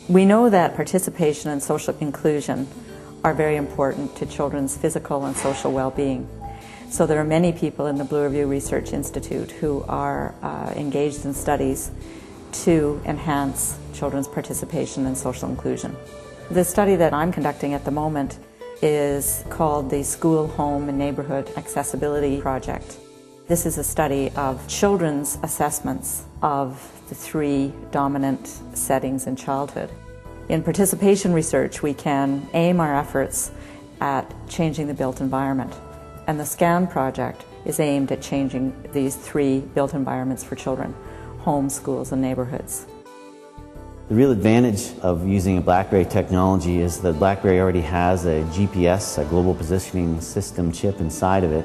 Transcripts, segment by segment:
We know that participation and social inclusion are very important to children's physical and social well-being. So there are many people in the Bloorview Research Institute who are engaged in studies to enhance children's participation and social inclusion. The study that I'm conducting at the moment is called the School, Home and Neighbourhood Accessibility Project. This is a study of children's assessments of the three dominant settings in childhood. In participation research, we can aim our efforts at changing the built environment. And the SCAN project is aimed at changing these three built environments for children: homes, schools, and neighborhoods. The real advantage of using a BlackBerry technology is that BlackBerry already has a GPS, a global positioning system chip inside of it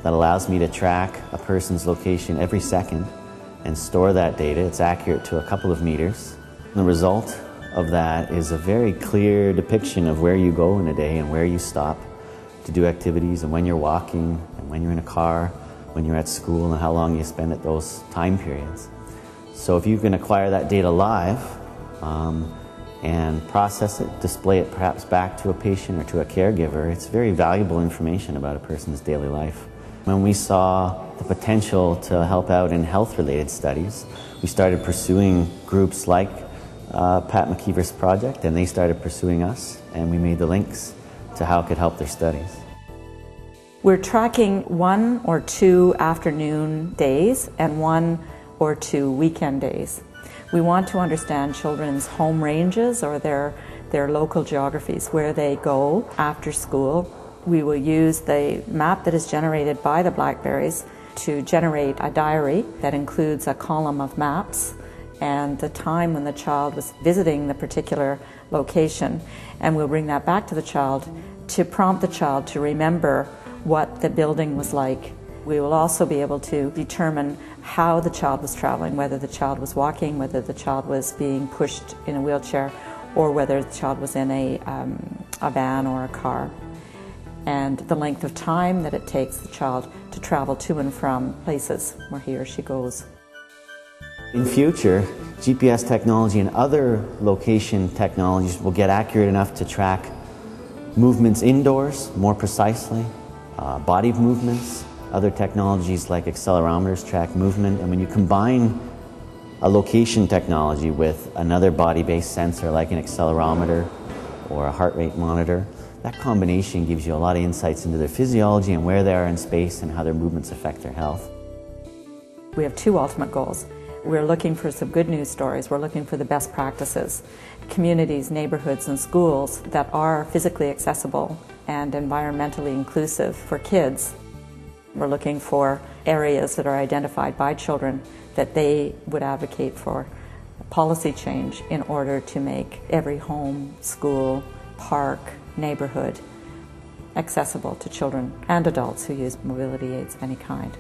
that allows me to track a person's location every second and store that data. It's accurate to a couple of meters. The result of that is a very clear depiction of where you go in a day and where you stop to do activities, and when you're walking, and when you're in a car, when you're at school, and how long you spend at those time periods. So if you can acquire that data live and process it, display it perhaps back to a patient or to a caregiver, it's very valuable information about a person's daily life. When we saw the potential to help out in health-related studies, we started pursuing groups like Pat McKeever's project, and they started pursuing us, and we made the links to how it could help their studies. We're tracking 1 or 2 afternoon days and 1 or 2 weekend days. We want to understand children's home ranges or their local geographies, where they go after school. We will use the map that is generated by the BlackBerries to generate a diary that includes a column of maps and the time when the child was visiting the particular location, and we'll bring that back to the child to prompt the child to remember what the building was like. We will also be able to determine how the child was traveling, whether the child was walking, whether the child was being pushed in a wheelchair, or whether the child was in a van or a car, and the length of time that it takes the child to travel to and from places where he or she goes. In future, GPS technology and other location technologies will get accurate enough to track movements indoors more precisely, body movements. Other technologies like accelerometers track movement, and when you combine a location technology with another body-based sensor like an accelerometer or a heart rate monitor, that combination gives you a lot of insights into their physiology and where they are in space and how their movements affect their health. We have 2 ultimate goals. We're looking for some good news stories. We're looking for the best practices, communities, neighborhoods, and schools that are physically accessible and environmentally inclusive for kids. We're looking for areas that are identified by children that they would advocate for policy change in order to make every home, school, park, neighborhood accessible to children and adults who use mobility aids of any kind.